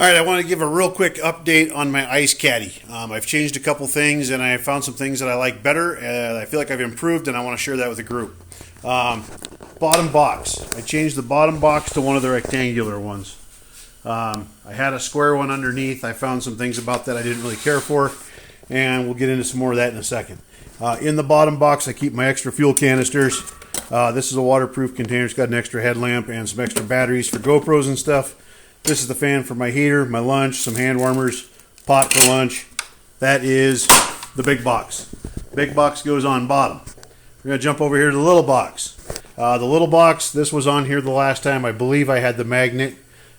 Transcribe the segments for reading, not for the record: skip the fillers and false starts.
All right, I want to give a real quick update on my ice caddy. I've changed a couple things, and I found some things that I like better. I feel like I've improved, and I want to share that with the group. Bottom box. I changed the bottom box to one of the rectangular ones. I had a square one underneath. I found some things about that I didn't really care for, and we'll get into some more of that in a second. In the bottom box, I keep my extra fuel canisters. This is a waterproof container. It's got an extra headlamp and some extra batteries for GoPros and stuff. This is the fan for my heater, my lunch, some hand warmers, pot for lunch. That is the big box. Big box goes on bottom. We're going to jump over here to the little box. The little box, this was on here the last time. I believe I had the magnet.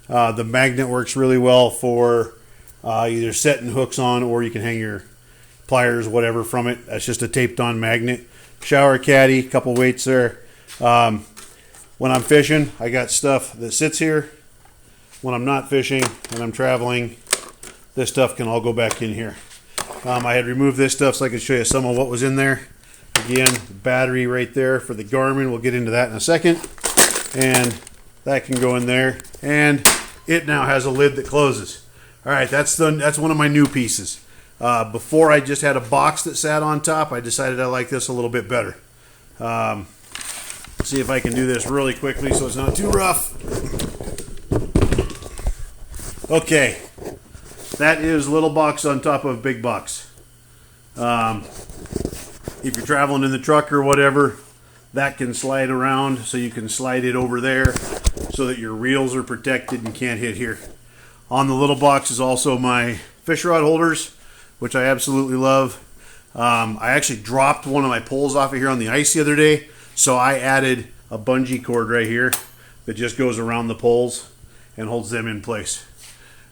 The magnet works really well for either setting hooks on, or you can hang your pliers, whatever, from it. That's just a taped on magnet. Shower caddy, couple weights there. When I'm fishing, I got stuff that sits here. When I'm not fishing and I'm traveling, this stuff can all go back in here. I had removed this stuff so I could show you some of what was in there. Again, the battery right there for the Garmin. We'll get into that in a second. And that can go in there. And it now has a lid that closes. All right, that's one of my new pieces. Before I just had a box that sat on top. I decided I like this a little bit better. See if I can do this really quickly so it's not too rough. Okay, that is little box on top of big box. If you're traveling in the truck or whatever, that can slide around, so you can slide it over there so that your reels are protected and can't hit here. On the little box is also my fish rod holders, which I absolutely love. I actually dropped one of my poles off of here on the ice the other day, so I added a bungee cord right here that just goes around the poles and holds them in place.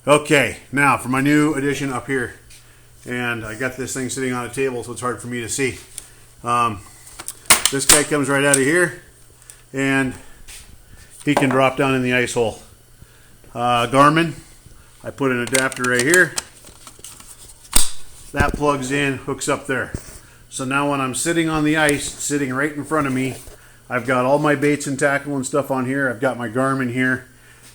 Okay, now for my new addition up here. And I got this thing sitting on a table, so it's hard for me to see. This guy comes right out of here, and he can drop down in the ice hole. Garmin, I put an adapter right here. That plugs in, hooks up there. So now when I'm sitting on the ice, sitting right in front of me, I've got all my baits and tackle and stuff on here. I've got my Garmin here.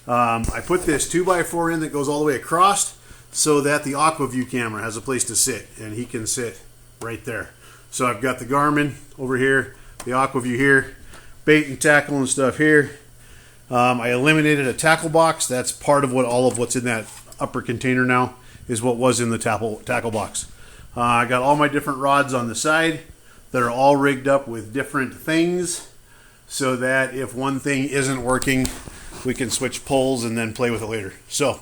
I put this 2x4 in that goes all the way across so that the AquaView camera has a place to sit, and he can sit right there. So I've got the Garmin over here, the AquaView here, bait and tackle and stuff here. I eliminated a tackle box. That's part of what's in that upper container now is what was in the tackle box. I got all my different rods on the side that are all rigged up with different things so that if one thing isn't working, we can switch poles and then play with it later. So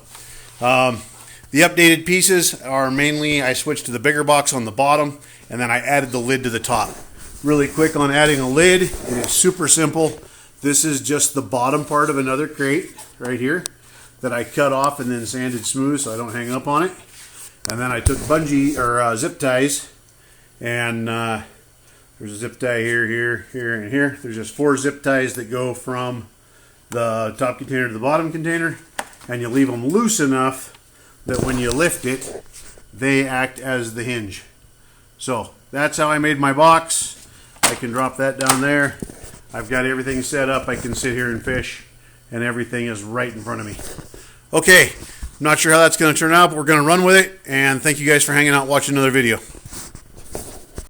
the updated pieces are mainly I switched to the bigger box on the bottom, and then I added the lid to the top. Really quick on adding a lid. It is super simple. This is just the bottom part of another crate right here that I cut off and then sanded smooth so I don't hang up on it. And then I took bungee or zip ties, and there's a zip tie here, here, here, and here. There's just 4 zip ties that go from the top container to the bottom container, and you leave them loose enough that when you lift it, they act as the hinge. So that's how I made my box. I can drop that down there. I've got everything set up. I can sit here and fish, and everything is right in front of me. Okay, I'm not sure how that's going to turn out, but we're going to run with it, and thank you guys for hanging out watching another video.